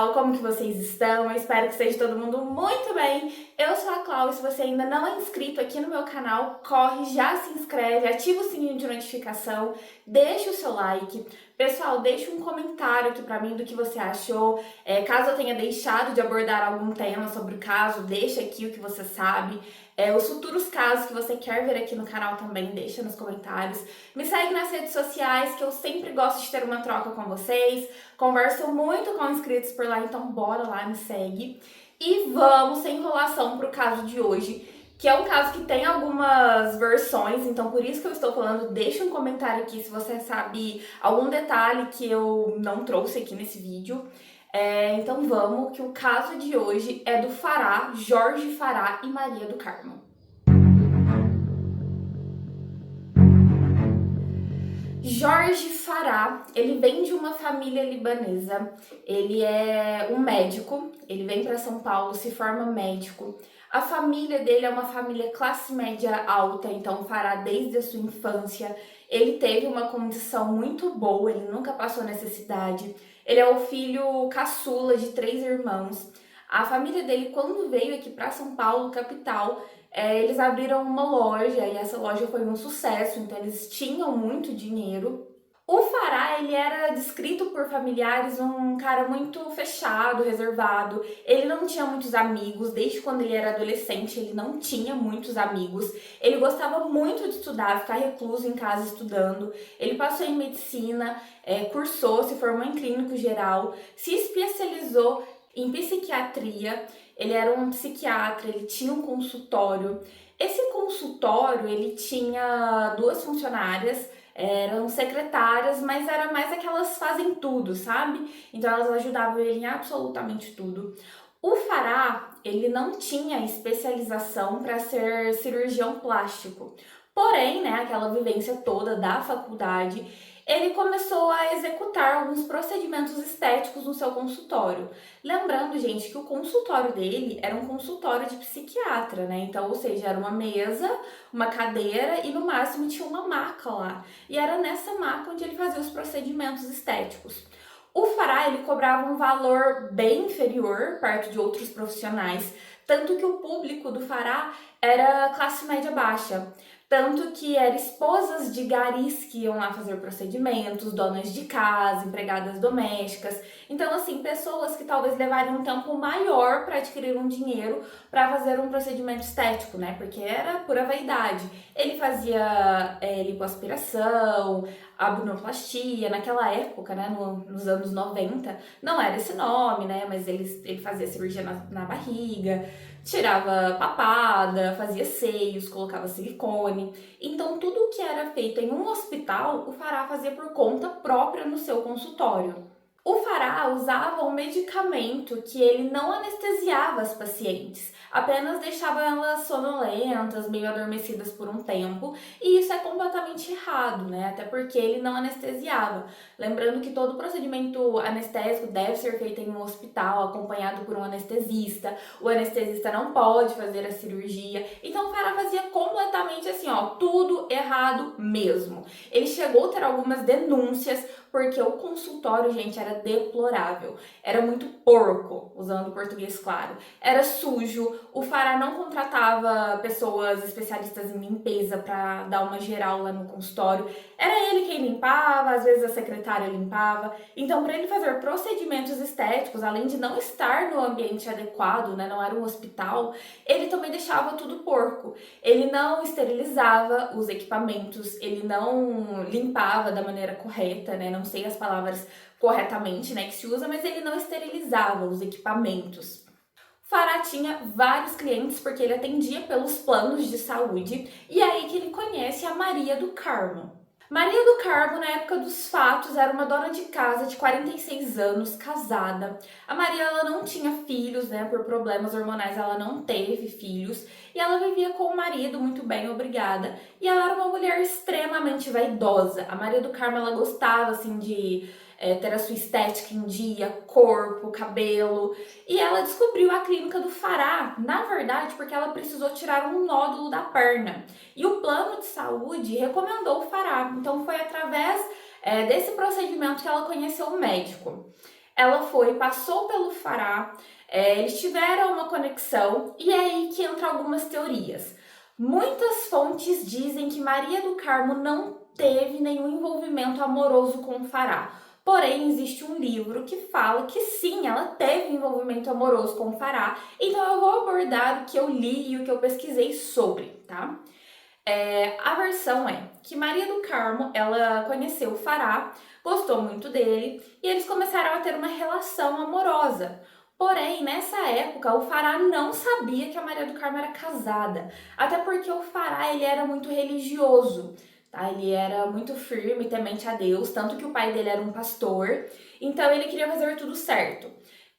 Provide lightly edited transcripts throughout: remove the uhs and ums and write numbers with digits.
pessoal, como que vocês estão? Eu espero que esteja todo mundo muito bem. Eu sou a Clau e se você ainda não é inscrito aqui no meu canal, corre, já se inscreve, ativa o sininho de notificação, deixa o seu like. Pessoal, deixa um comentário aqui pra mim do que você achou. Caso eu tenha deixado de abordar algum tema sobre o caso, deixa aqui o que você sabe. Os futuros casos que você quer ver aqui no canal também, deixa nos comentários. Me segue nas redes sociais, que eu sempre gosto de ter uma troca com vocês. Converso muito com inscritos por lá, então bora lá, me segue. E vamos sem enrolação pro caso de hoje, que é um caso que tem algumas versões, então por isso que eu estou falando. Deixa um comentário aqui se você sabe algum detalhe que eu não trouxe aqui nesse vídeo. Então vamos, que o caso de hoje é do Fará, Jorge Fará e Maria do Carmo. Jorge Fará, ele vem de uma família libanesa, ele é um médico, ele vem para São Paulo, se forma médico. A família dele é uma família classe média alta, então o Fará, desde a sua infância, ele teve uma condição muito boa, ele nunca passou necessidade. Ele é o filho caçula de 3 irmãos. A família dele, quando veio aqui para São Paulo, capital, eles abriram uma loja e essa loja foi um sucesso, então eles tinham muito dinheiro. O Fará, ele era descrito por familiares um cara muito fechado, reservado. Ele não tinha muitos amigos, desde quando ele era adolescente ele não tinha muitos amigos. Ele gostava muito de estudar, ficar recluso em casa estudando. Ele passou em medicina, cursou, se formou em clínico geral, se especializou em psiquiatria. Ele era um psiquiatra, ele tinha um consultório. Esse consultório, ele tinha 2 funcionárias, eram secretárias, mas era mais aquelas fazem tudo, sabe? Então elas ajudavam ele em absolutamente tudo. O Fará, ele não tinha especialização para ser cirurgião plástico. Porém, né, aquela vivência toda da faculdade, ele começou a executar alguns procedimentos estéticos no seu consultório. Lembrando, gente, que o consultório dele era um consultório de psiquiatra, né? Então, ou seja, era uma mesa, uma cadeira e no máximo tinha uma maca lá. E era nessa maca onde ele fazia os procedimentos estéticos. O Fará, ele cobrava um valor bem inferior perto de outros profissionais, tanto que o público do Fará era classe média baixa. Tanto que eram esposas de garis que iam lá fazer procedimentos, donas de casa, empregadas domésticas. Então, assim, pessoas que talvez levariam um tempo maior para adquirir um dinheiro para fazer um procedimento estético, né? Porque era pura vaidade. Ele fazia lipoaspiração, abdominoplastia, naquela época, né, nos anos 90, não era esse nome, né? Mas ele fazia cirurgia na barriga, tirava papada, fazia seios, colocava silicone. Então, tudo o que era feito em um hospital, o Fará fazia por conta própria no seu consultório. O Fará usava um medicamento que ele não anestesiava as pacientes, apenas deixava elas sonolentas, meio adormecidas por um tempo, e isso é completamente errado, né? Até porque ele não anestesiava. Lembrando que todo procedimento anestésico deve ser feito em um hospital, acompanhado por um anestesista. O anestesista não pode fazer a cirurgia. Então o Fará fazia completamente assim, ó, tudo errado mesmo. Ele chegou a ter algumas denúncias, porque o consultório, gente, era deplorável. Era muito porco, usando o português claro. Era sujo. O Fará não contratava pessoas especialistas em limpeza para dar uma geral lá no consultório. Era ele quem limpava, às vezes a secretária limpava. Então, para ele fazer procedimentos estéticos, além de não estar no ambiente adequado, né, não era um hospital, ele também deixava tudo porco. Ele não esterilizava os equipamentos, ele não limpava da maneira correta, né? Não sei as palavras corretamente, né, que se usa, mas ele não esterilizava os equipamentos. Fará tinha vários clientes porque ele atendia pelos planos de saúde, e é aí que ele conhece a Maria do Carmo. Maria do Carmo, na época dos fatos, era uma dona de casa de 46 anos, casada. A Maria, ela não tinha filhos, né, por problemas hormonais ela não teve filhos, e ela vivia com o marido muito bem, obrigada. E ela era uma mulher extremamente vaidosa. A Maria do Carmo, ela gostava, assim, de ter a sua estética em dia, corpo, cabelo. E ela descobriu a clínica do Fará, na verdade, porque ela precisou tirar um nódulo da perna. E o plano de saúde recomendou o Fará. Então foi através desse procedimento que ela conheceu o médico. Ela foi, passou pelo Fará, eles tiveram uma conexão e é aí que entram algumas teorias. Muitas fontes dizem que Maria do Carmo não teve nenhum envolvimento amoroso com o Fará. Porém, existe um livro que fala que sim, ela teve envolvimento amoroso com o Fará. Então eu vou abordar o que eu li e o que eu pesquisei sobre, tá? A versão é que Maria do Carmo, ela conheceu o Fará, gostou muito dele e eles começaram a ter uma relação amorosa. Porém, nessa época, o Fará não sabia que a Maria do Carmo era casada, até porque o Fará ele era muito religioso, tá? Ele era muito firme, temente a Deus, tanto que o pai dele era um pastor, então ele queria fazer tudo certo.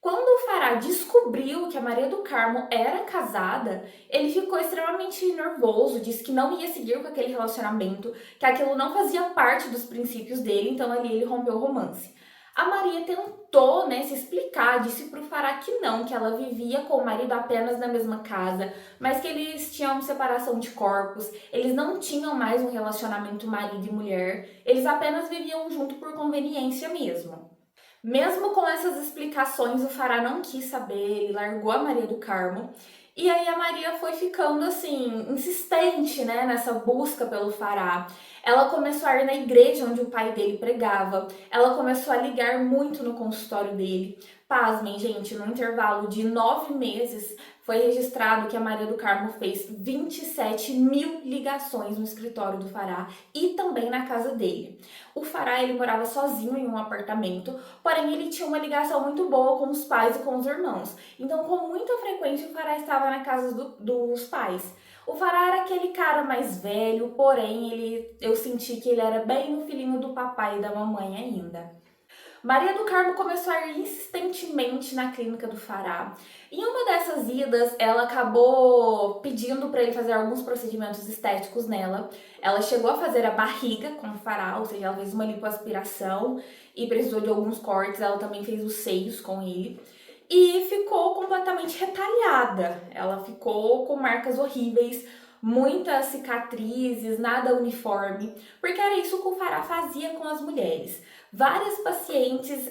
Quando o Fará descobriu que a Maria do Carmo era casada, ele ficou extremamente nervoso, disse que não ia seguir com aquele relacionamento, que aquilo não fazia parte dos princípios dele, então ali ele rompeu o romance. A Maria tentou, né, se explicar, disse pro Fará que não, que ela vivia com o marido apenas na mesma casa, mas que eles tinham separação de corpos, eles não tinham mais um relacionamento marido e mulher, eles apenas viviam junto por conveniência mesmo. Mesmo com essas explicações, o Fará não quis saber, ele largou a Maria do Carmo. E aí a Maria foi ficando assim, insistente, né, nessa busca pelo Fará. Ela começou a ir na igreja onde o pai dele pregava. Ela começou a ligar muito no consultório dele. Pasmem, gente, no intervalo de 9 meses, foi registrado que a Maria do Carmo fez 27 mil ligações no escritório do Fará e também na casa dele. O Fará, ele morava sozinho em um apartamento, porém ele tinha uma ligação muito boa com os pais e com os irmãos. Então, com muita frequência, o Fará estava na casa dos pais. O Fará era aquele cara mais velho, porém eu senti que ele era bem o filhinho do papai e da mamãe ainda. Maria do Carmo começou a ir insistentemente na clínica do Fará. Em uma dessas idas, ela acabou pedindo para ele fazer alguns procedimentos estéticos nela. Ela chegou a fazer a barriga com o Fará, ou seja, ela fez uma lipoaspiração e precisou de alguns cortes. Ela também fez os seios com ele. E ficou completamente retalhada. Ela ficou com marcas horríveis, muitas cicatrizes, nada uniforme, porque era isso que o Fará fazia com as mulheres. Várias pacientes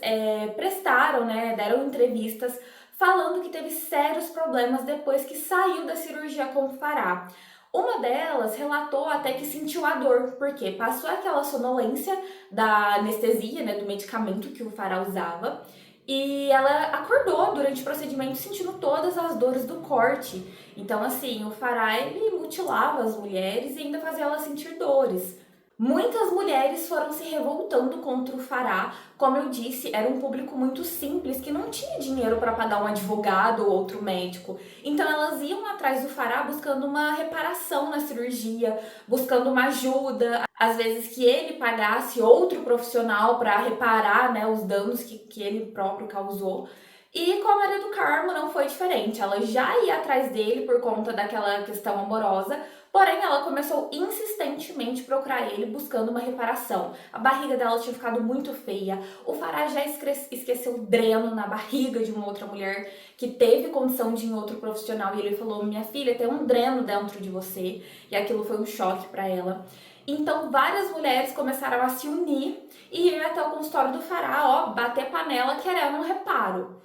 prestaram, né, deram entrevistas falando que teve sérios problemas depois que saiu da cirurgia com o Fará. Uma delas relatou até que sentiu a dor, porque passou aquela sonolência da anestesia, né, do medicamento que o Fará usava, e ela acordou durante o procedimento sentindo todas as dores do corte. Então, assim, o Fará, ele mutilava as mulheres e ainda fazia elas sentir dores. Muitas mulheres foram se revoltando contra o Fará. Como eu disse, era um público muito simples que não tinha dinheiro para pagar um advogado ou outro médico. Então elas iam atrás do Fará buscando uma reparação na cirurgia, buscando uma ajuda, às vezes que ele pagasse outro profissional para reparar, né, os danos que ele próprio causou. E com a Maria do Carmo não foi diferente. Ela já ia atrás dele por conta daquela questão amorosa, porém ela começou insistentemente a procurar ele buscando uma reparação. A barriga dela tinha ficado muito feia. O Fará já esqueceu o dreno na barriga de uma outra mulher que teve condição de ir em outro profissional e ele falou: "Minha filha, tem um dreno dentro de você". E aquilo foi um choque para ela. Então várias mulheres começaram a se unir e ir até o consultório do Fará, ó, bater panela querendo um reparo.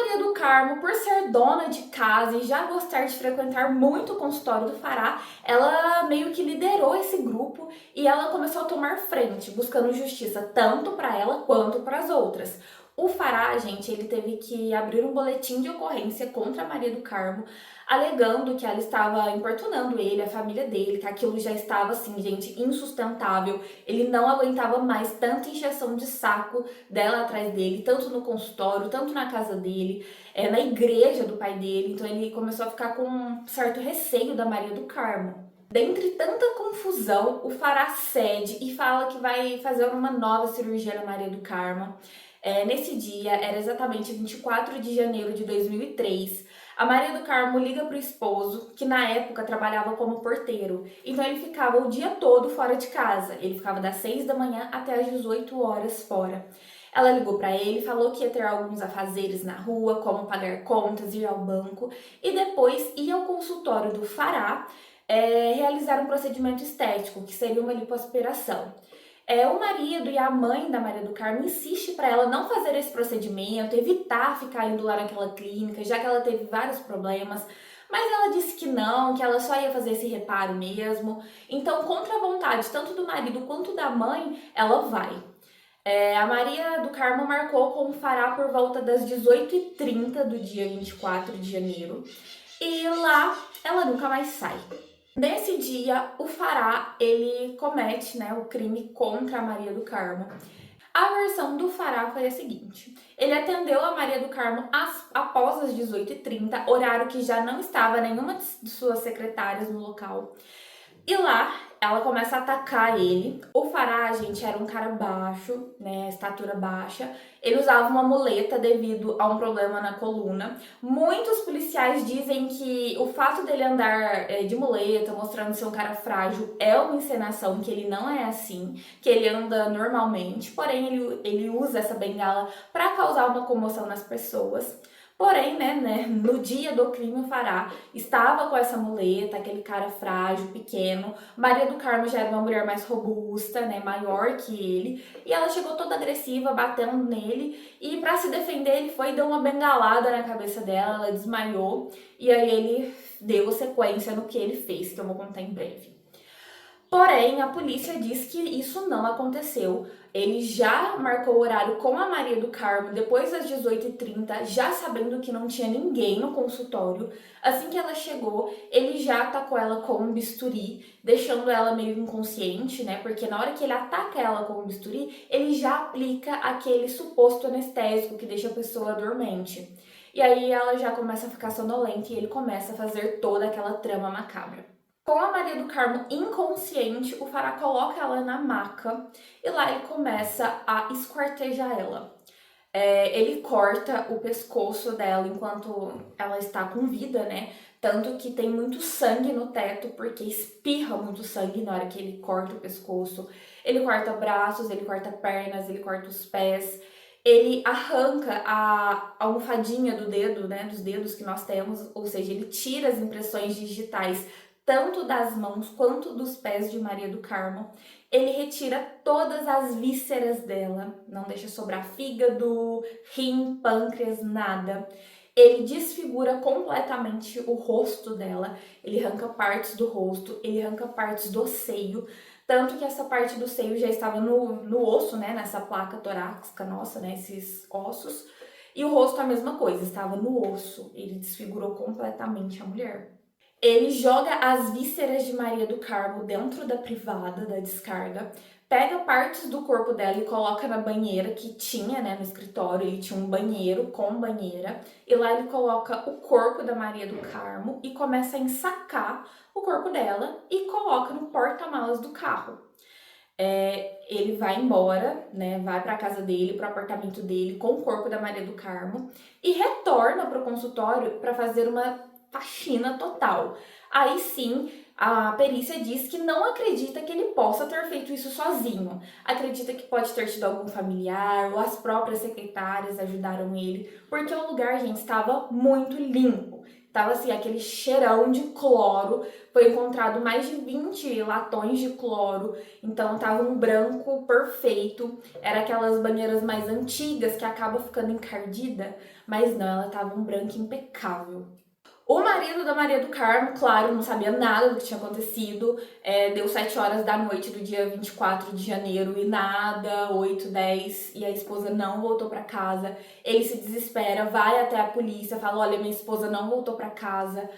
Maria do Carmo, por ser dona de casa e já gostar de frequentar muito o consultório do Fará, ela meio que liderou esse grupo e ela começou a tomar frente, buscando justiça tanto para ela quanto para as outras. O Fará, gente, ele teve que abrir um boletim de ocorrência contra a Maria do Carmo, alegando que ela estava importunando ele, a família dele, que aquilo já estava, assim, gente, insustentável. Ele não aguentava mais tanta encheção de saco dela atrás dele, tanto no consultório, tanto na casa dele, na igreja do pai dele. Então ele começou a ficar com um certo receio da Maria do Carmo. Dentre tanta confusão, o Fará cede e fala que vai fazer uma nova cirurgia na Maria do Carmo. Nesse dia, era exatamente 24 de janeiro de 2003, a Maria do Carmo liga para o esposo, que na época trabalhava como porteiro. Então ele ficava o dia todo fora de casa. Ele ficava das 6 da manhã até as 18 horas fora. Ela ligou para ele, falou que ia ter alguns afazeres na rua, como pagar contas, ir ao banco, e depois ir ao consultório do Fará realizar um procedimento estético, que seria uma lipoaspiração. O marido e a mãe da Maria do Carmo insiste para ela não fazer esse procedimento, evitar ficar indo lá naquela clínica, já que ela teve vários problemas. Mas ela disse que não, que ela só ia fazer esse reparo mesmo. Então, contra a vontade tanto do marido quanto da mãe, ela vai. A Maria do Carmo marcou com o Fará por volta das 18h30 do dia 24 de janeiro. E lá ela nunca mais sai. Nesse dia, o Fará, ele comete, né, o crime contra a Maria do Carmo. A versão do Fará foi a seguinte: ele atendeu a Maria do Carmo após as 18h30, horário que já não estava nenhuma de suas secretárias no local. E lá, ela começa a atacar ele. O Fará, gente, era um cara baixo, né, estatura baixa. Ele usava uma muleta devido a um problema na coluna. Muitos policiais dizem que o fato dele andar de muleta, mostrando ser um cara frágil, é uma encenação, que ele não é assim, que ele anda normalmente. Porém, ele usa essa bengala para causar uma comoção nas pessoas. Porém, né, no dia do crime, o Fará estava com essa muleta, aquele cara frágil, pequeno. Maria do Carmo já era uma mulher mais robusta, né, maior que ele. E ela chegou toda agressiva, batendo nele. E para se defender, ele foi e deu uma bengalada na cabeça dela, ela desmaiou. E aí ele deu sequência no que ele fez, que eu vou contar em breve. Porém, a polícia diz que isso não aconteceu. Ele já marcou o horário com a Maria do Carmo depois das 18h30, já sabendo que não tinha ninguém no consultório. Assim que ela chegou, ele já atacou ela com um bisturi, deixando ela meio inconsciente, né? Porque na hora que ele ataca ela com um bisturi, ele já aplica aquele suposto anestésico que deixa a pessoa dormente. E aí ela já começa a ficar sonolenta e ele começa a fazer toda aquela trama macabra. Com a Maria do Carmo inconsciente, o Fará coloca ela na maca e lá ele começa a esquartejar ela. Ele corta o pescoço dela enquanto ela está com vida, né? Tanto que tem muito sangue no teto, porque espirra muito sangue na hora que ele corta o pescoço. Ele corta braços, ele corta pernas, ele corta os pés. Ele arranca a almofadinha do dedo, né? Dos dedos que nós temos, ou seja, ele tira as impressões digitais tanto das mãos quanto dos pés de Maria do Carmo. Ele retira todas as vísceras dela, não deixa sobrar fígado, rim, pâncreas, nada. Ele desfigura completamente o rosto dela, ele arranca partes do rosto, ele arranca partes do seio, tanto que essa parte do seio já estava no osso, né, nessa placa torácica nossa, né, esses ossos, e o rosto a mesma coisa, estava no osso, ele desfigurou completamente a mulher. Ele joga as vísceras de Maria do Carmo dentro da privada, da descarga, pega partes do corpo dela e coloca na banheira que tinha, né, no escritório. Ele tinha um banheiro com banheira, e lá ele coloca o corpo da Maria do Carmo e começa a ensacar o corpo dela e coloca no porta-malas do carro. Ele vai embora, né, vai para a casa dele, para o apartamento dele com o corpo da Maria do Carmo e retorna para o consultório para fazer uma faxina total. Aí sim, a perícia diz que não acredita que ele possa ter feito isso sozinho. Acredita que pode ter tido algum familiar ou as próprias secretárias ajudaram ele, porque o lugar, gente, estava muito limpo. Tava assim, aquele cheirão de cloro. Foi encontrado mais de 20 latões de cloro. Então tava um branco perfeito. Era aquelas banheiras mais antigas que acaba ficando encardida. Mas não, ela tava um branco impecável. O marido da Maria do Carmo, claro, não sabia nada do que tinha acontecido. Deu 7 horas da noite do dia 24 de janeiro e nada, 8, 10, e a esposa não voltou para casa. Ele se desespera, vai até a polícia, fala: olha, minha esposa não voltou para casa.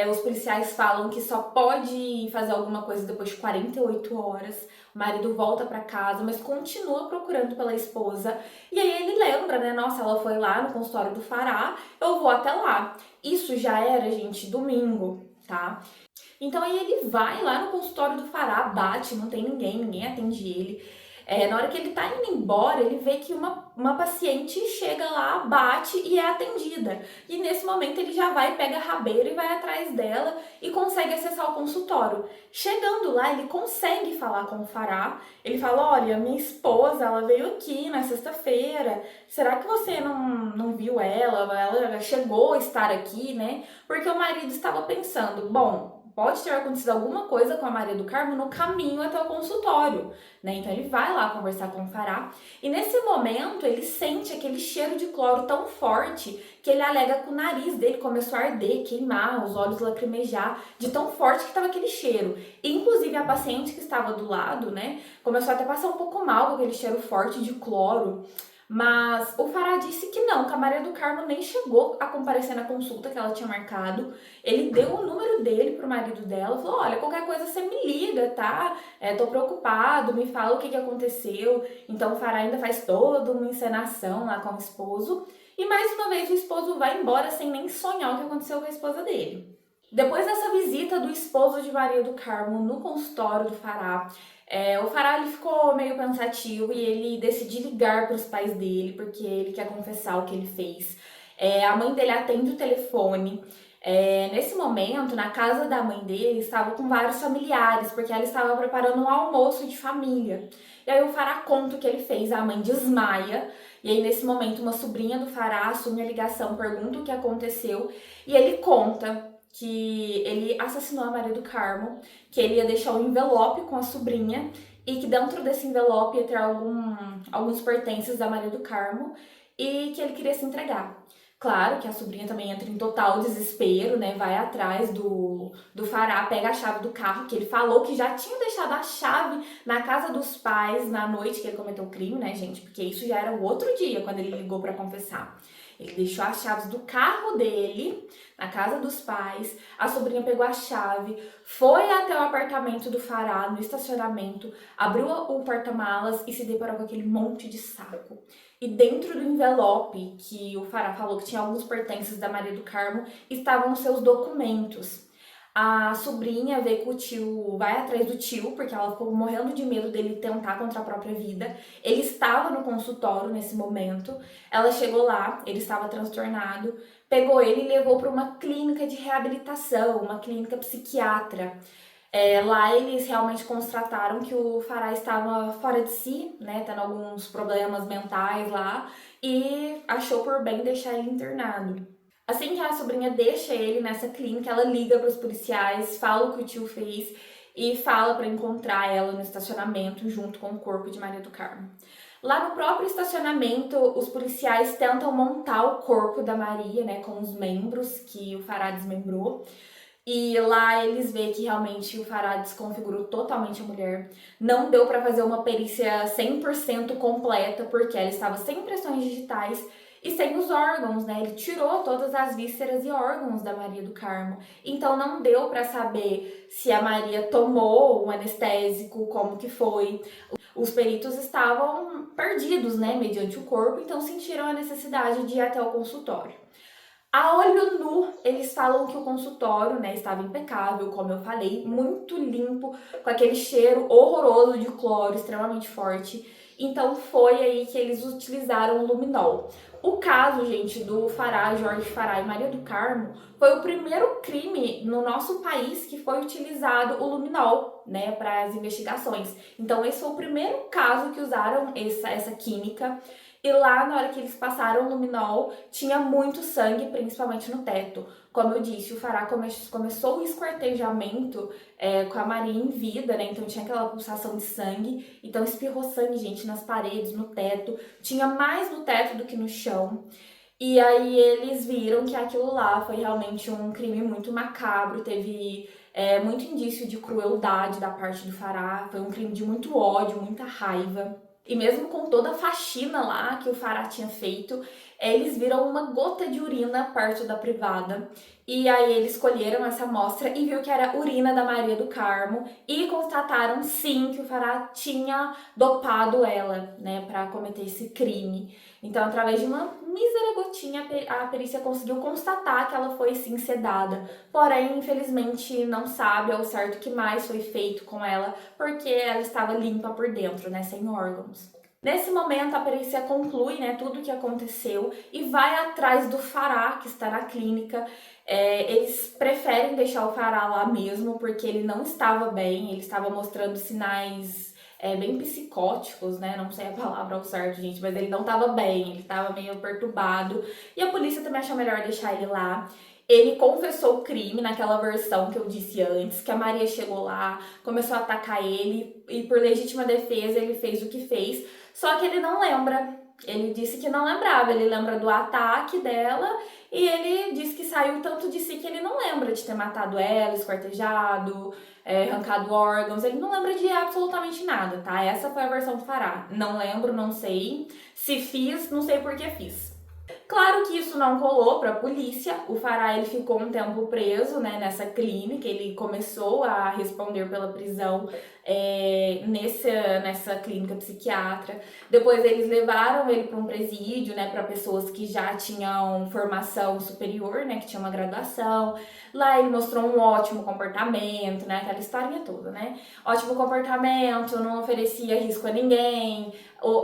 Os policiais falam que só pode fazer alguma coisa depois de 48 horas. O marido volta para casa, mas continua procurando pela esposa. E aí ele lembra, né? Nossa, ela foi lá no consultório do Fará, eu vou até lá. Isso já era, gente, domingo, tá? Então aí ele vai lá no consultório do Fará, bate, não tem ninguém, ninguém atende ele. Na hora que ele tá indo embora, ele vê que uma paciente chega lá, bate e é atendida. E nesse momento ele já vai, pega a rabeira e vai atrás dela e consegue acessar o consultório. Chegando lá, ele consegue falar com o Fará. Ele fala: olha, minha esposa, ela veio aqui na sexta-feira. Será que você não viu ela? Ela chegou a estar aqui, né? Porque o marido estava pensando: bom, pode ter acontecido alguma coisa com a Maria do Carmo no caminho até o consultório, né? Então ele vai lá conversar com o Fará e nesse momento ele sente aquele cheiro de cloro tão forte que ele alega que o nariz dele começou a arder, queimar, os olhos lacrimejar, de tão forte que estava aquele cheiro. E, inclusive a paciente que estava do lado, né, começou até a passar um pouco mal com aquele cheiro forte de cloro. Mas o Fará disse que não, que a Maria do Carmo nem chegou a comparecer na consulta que ela tinha marcado. Ele deu o número dele pro marido dela, falou, olha, qualquer coisa você me liga, tá? Tô preocupado, me fala o que aconteceu. Então o Fará ainda faz toda uma encenação lá com o esposo. E mais uma vez o esposo vai embora sem nem sonhar o que aconteceu com a esposa dele. Depois dessa visita do esposo de Maria do Carmo no consultório do Fará, o Fará ele ficou meio pensativo e ele decidiu ligar para os pais dele, porque ele quer confessar o que ele fez. A mãe dele atende o telefone. Nesse momento, na casa da mãe dele, estava com vários familiares, porque ela estava preparando um almoço de família. E aí o Fará conta o que ele fez, a mãe desmaia, e aí nesse momento uma sobrinha do Fará assume a ligação, pergunta o que aconteceu, e ele conta que ele assassinou a Maria do Carmo, que ele ia deixar um envelope com a sobrinha e que dentro desse envelope ia ter alguns pertences da Maria do Carmo e que ele queria se entregar. Claro que a sobrinha também entra em total desespero, né? Vai atrás do Fará, pega a chave do carro, que ele falou que já tinha deixado a chave na casa dos pais na noite que ele cometeu o crime, né, gente? Porque isso já era o outro dia, quando ele ligou para confessar. Ele deixou as chaves do carro dele na casa dos pais, a sobrinha pegou a chave, foi até o apartamento do Fará, no estacionamento, abriu o porta-malas e se deparou com aquele monte de saco. E dentro do envelope que o Fará falou que tinha alguns pertences da Maria do Carmo, estavam os seus documentos. A sobrinha vê que o tio vai atrás do tio, porque ela ficou morrendo de medo dele tentar contra a própria vida. Ele estava no consultório nesse momento. Ela chegou lá, ele estava transtornado, pegou ele e levou para uma clínica de reabilitação, uma clínica psiquiatra. Lá eles realmente constataram que o Fará estava fora de si, né, tendo alguns problemas mentais lá, e achou por bem deixar ele internado. Assim que a sobrinha deixa ele nessa clínica, ela liga para os policiais, fala o que o tio fez e fala para encontrar ela no estacionamento junto com o corpo de Maria do Carmo. Lá no próprio estacionamento, os policiais tentam montar o corpo da Maria, né, com os membros que o Fará desmembrou. E lá eles veem que realmente o Fará desconfigurou totalmente a mulher. Não deu para fazer uma perícia 100% completa, porque ela estava sem impressões digitais e sem os órgãos, né? Ele tirou todas as vísceras e órgãos da Maria do Carmo. Então não deu para saber se a Maria tomou um anestésico, como que foi. Os peritos estavam perdidos, né, mediante o corpo, então sentiram a necessidade de ir até o consultório. A olho nu, eles falam que o consultório, né, estava impecável, como eu falei, muito limpo, com aquele cheiro horroroso de cloro, extremamente forte. Então foi aí que eles utilizaram o luminol. O caso, gente, do Fará, Jorge Fará e Maria do Carmo, foi o primeiro crime no nosso país que foi utilizado o luminol, né, para as investigações. Então esse foi o primeiro caso que usaram essa química. E lá, na hora que eles passaram o luminol, tinha muito sangue, principalmente no teto. Como eu disse, o Fará começou o esquartejamento com a Maria em vida, né? Então tinha aquela pulsação de sangue. Então espirrou sangue, gente, nas paredes, no teto. Tinha mais no teto do que no chão. E aí eles viram que aquilo lá foi realmente um crime muito macabro. Teve muito indício de crueldade da parte do Fará. Foi um crime de muito ódio, muita raiva. E mesmo com toda a faxina lá que o Fará tinha feito, eles viram uma gota de urina perto da privada. E aí eles colheram essa amostra e viu que era urina da Maria do Carmo e constataram sim que o Fará tinha dopado ela, né, para cometer esse crime. Então, através de uma mísera gotinha, a perícia conseguiu constatar que ela foi sim sedada. Porém, infelizmente, não sabe ao certo o que mais foi feito com ela, porque ela estava limpa por dentro, né, sem órgãos. Nesse momento, a perícia conclui, né, tudo o que aconteceu e vai atrás do Fará, que está na clínica. Eles preferem deixar o Fará lá mesmo, porque ele não estava bem, ele estava mostrando sinais bem psicóticos, né? Não sei a palavra ao certo, gente, mas ele não estava bem, ele estava meio perturbado. E a polícia também achou melhor deixar ele lá. Ele confessou o crime naquela versão que eu disse antes, que a Maria chegou lá, começou a atacar ele e por legítima defesa ele fez o que fez, só que ele não lembra. Ele disse que não lembrava, ele lembra do ataque dela e ele disse que saiu tanto de si que ele não lembra de ter matado ela, esquartejado, arrancado órgãos, ele não lembra de absolutamente nada, tá? Essa foi a versão do Farah. Não lembro, não sei. Se fiz, não sei por que fiz. Claro que isso não colou para a polícia. O Farah ele ficou um tempo preso, né, nessa clínica. Ele começou a responder pela prisão nessa clínica psiquiatra. Depois eles levaram ele para um presídio, né, para pessoas que já tinham formação superior, né, que tinham uma graduação. Lá ele mostrou um ótimo comportamento, né, aquela historinha toda, né? Ótimo comportamento, não oferecia risco a ninguém,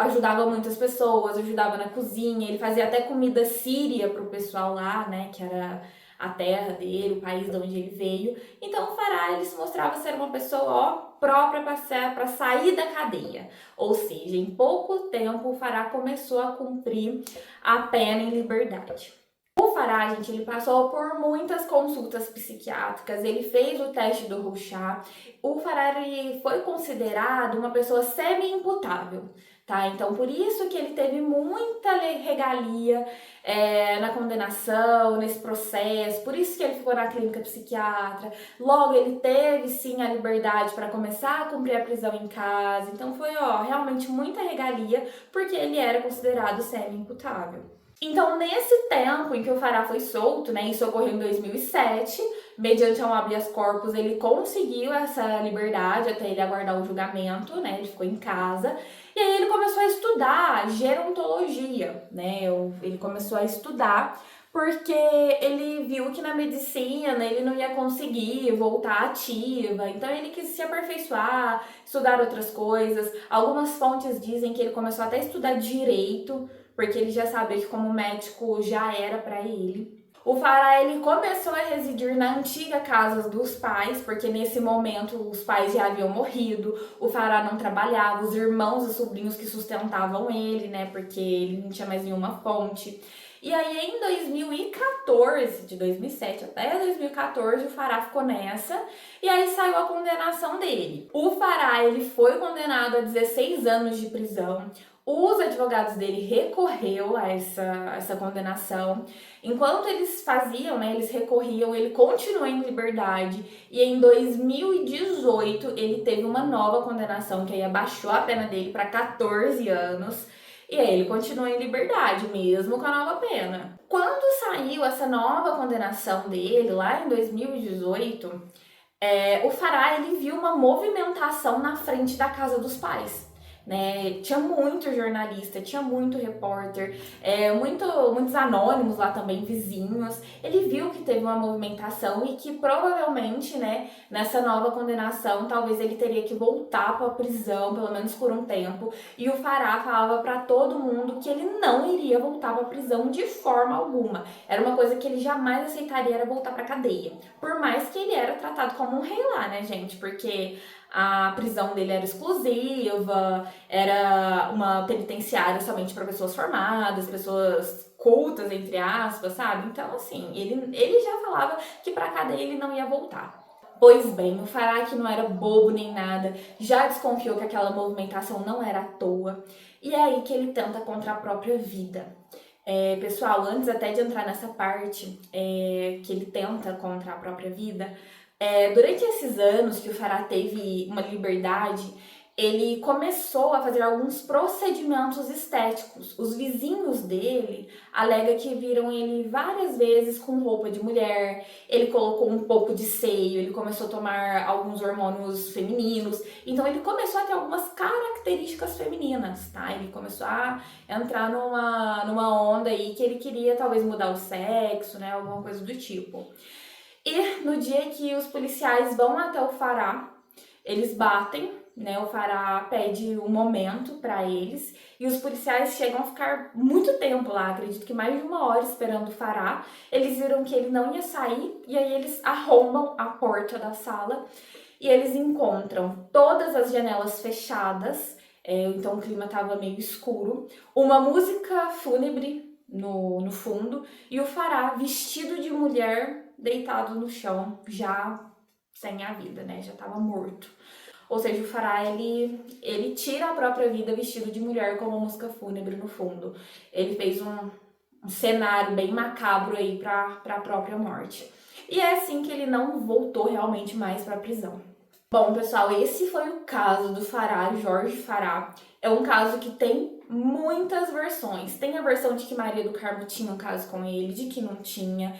ajudava muitas pessoas, ajudava na cozinha, ele fazia até comida síria pro pessoal lá, né, que era a terra dele, o país de onde ele veio. Então o Farah ele se mostrava ser uma pessoa própria para sair da cadeia. Ou seja, em pouco tempo o Farah começou a cumprir a pena em liberdade. O Farah, gente, ele passou por muitas consultas psiquiátricas, ele fez o teste do Rorschach. O Farah ele foi considerado uma pessoa semi-imputável, tá? Então, por isso que ele teve muita regalia na condenação, nesse processo, por isso que ele ficou na clínica psiquiatra. Logo, ele teve, sim, a liberdade para começar a cumprir a prisão em casa. Então, foi, realmente muita regalia, porque ele era considerado semi-imputável. Então, nesse tempo em que o Farah foi solto, né, isso ocorreu em 2007, mediante um habeas corpus, ele conseguiu essa liberdade até ele aguardar o julgamento, né, ele ficou em casa, e aí ele começou a estudar gerontologia, né, ele começou a estudar porque ele viu que na medicina ele não ia conseguir voltar ativa, então ele quis se aperfeiçoar, estudar outras coisas. Algumas fontes dizem que ele começou até a estudar direito, porque ele já sabia que como médico já era para ele. O Farah ele começou a residir na antiga casa dos pais, porque nesse momento os pais já haviam morrido, o Farah não trabalhava, os irmãos e sobrinhos que sustentavam ele, né, porque ele não tinha mais nenhuma fonte. E aí em 2014, de 2007 até 2014, o Farah ficou nessa, e aí saiu a condenação dele. O Farah ele foi condenado a 16 anos de prisão. Os advogados dele recorreu a essa condenação. Enquanto eles faziam, né, eles recorriam, ele continuou em liberdade. E em 2018 ele teve uma nova condenação, que aí abaixou a pena dele para 14 anos. E aí ele continuou em liberdade, mesmo com a nova pena. Quando saiu essa nova condenação dele, lá em 2018, o Farah ele viu uma movimentação na frente da casa dos pais. Né? Tinha muito jornalista, tinha muito repórter, muitos anônimos lá também, vizinhos. Ele viu que teve uma movimentação e que provavelmente, né, nessa nova condenação, talvez ele teria que voltar para a prisão, pelo menos por um tempo. E o Farah falava para todo mundo que ele não iria voltar para a prisão de forma alguma. Era uma coisa que ele jamais aceitaria, era voltar para cadeia. Por mais que ele era tratado como um rei lá, né, gente? Porque a prisão dele era exclusiva, era uma penitenciária somente para pessoas formadas, pessoas cultas, entre aspas, sabe? Então, assim, ele já falava que para cadeia ele não ia voltar. Pois bem, o Farah, que não era bobo nem nada, já desconfiou que aquela movimentação não era à toa, e é aí que ele tenta contra a própria vida. Pessoal, antes até de entrar nessa parte que ele tenta contra a própria vida, durante esses anos que o Farah teve uma liberdade, ele começou a fazer alguns procedimentos estéticos. Os vizinhos dele alegam que viram ele várias vezes com roupa de mulher, ele colocou um pouco de seio, ele começou a tomar alguns hormônios femininos, então ele começou a ter algumas características femininas, tá? Ele começou a entrar numa onda aí que ele queria talvez mudar o sexo, né? Alguma coisa do tipo. E no dia que os policiais vão até o Farah, eles batem, né? O Farah pede um momento para eles e os policiais chegam a ficar muito tempo lá, acredito que mais de 1 hora esperando o Farah. Eles viram que ele não ia sair e aí eles arrombam a porta da sala e eles encontram todas as janelas fechadas, então o clima estava meio escuro, uma música fúnebre no fundo, e o Farah vestido de mulher, deitado no chão, já sem a vida, né? Já tava morto. Ou seja, o Farah, ele tira a própria vida vestido de mulher com uma música fúnebre no fundo. Ele fez um cenário bem macabro aí para a própria morte. E é assim que ele não voltou realmente mais para a prisão. Bom, pessoal, esse foi o caso do Farah, Jorge Farah. É um caso que tem muitas versões. Tem a versão de que Maria do Carmo tinha um caso com ele, de que não tinha,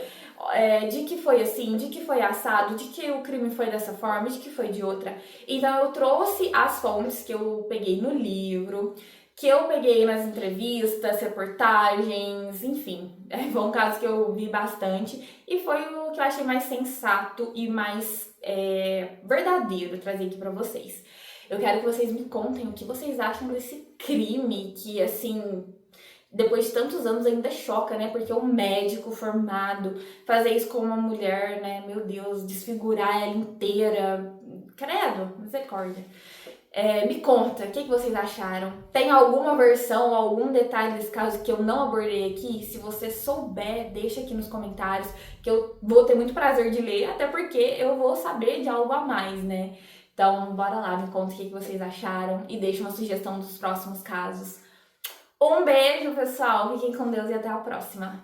de que foi assim, de que foi assado, de que o crime foi dessa forma, de que foi de outra. Então eu trouxe as fontes que eu peguei no livro, que eu peguei nas entrevistas, reportagens, enfim. Foi um caso que eu vi bastante e foi o que eu achei mais sensato e mais verdadeiro trazer aqui pra vocês. Eu quero que vocês me contem o que vocês acham desse crime que, assim, depois de tantos anos ainda choca, né? Porque um médico formado fazer isso com uma mulher, né? Meu Deus, desfigurar ela inteira. Credo, misericórdia. Me conta, o que vocês acharam? Tem alguma versão, algum detalhe desse caso que eu não abordei aqui? Se você souber, deixa aqui nos comentários, que eu vou ter muito prazer de ler, até porque eu vou saber de algo a mais, né? Então, bora lá, me conta o que vocês acharam e deixa uma sugestão dos próximos casos. Um beijo, pessoal, fiquem com Deus e até a próxima!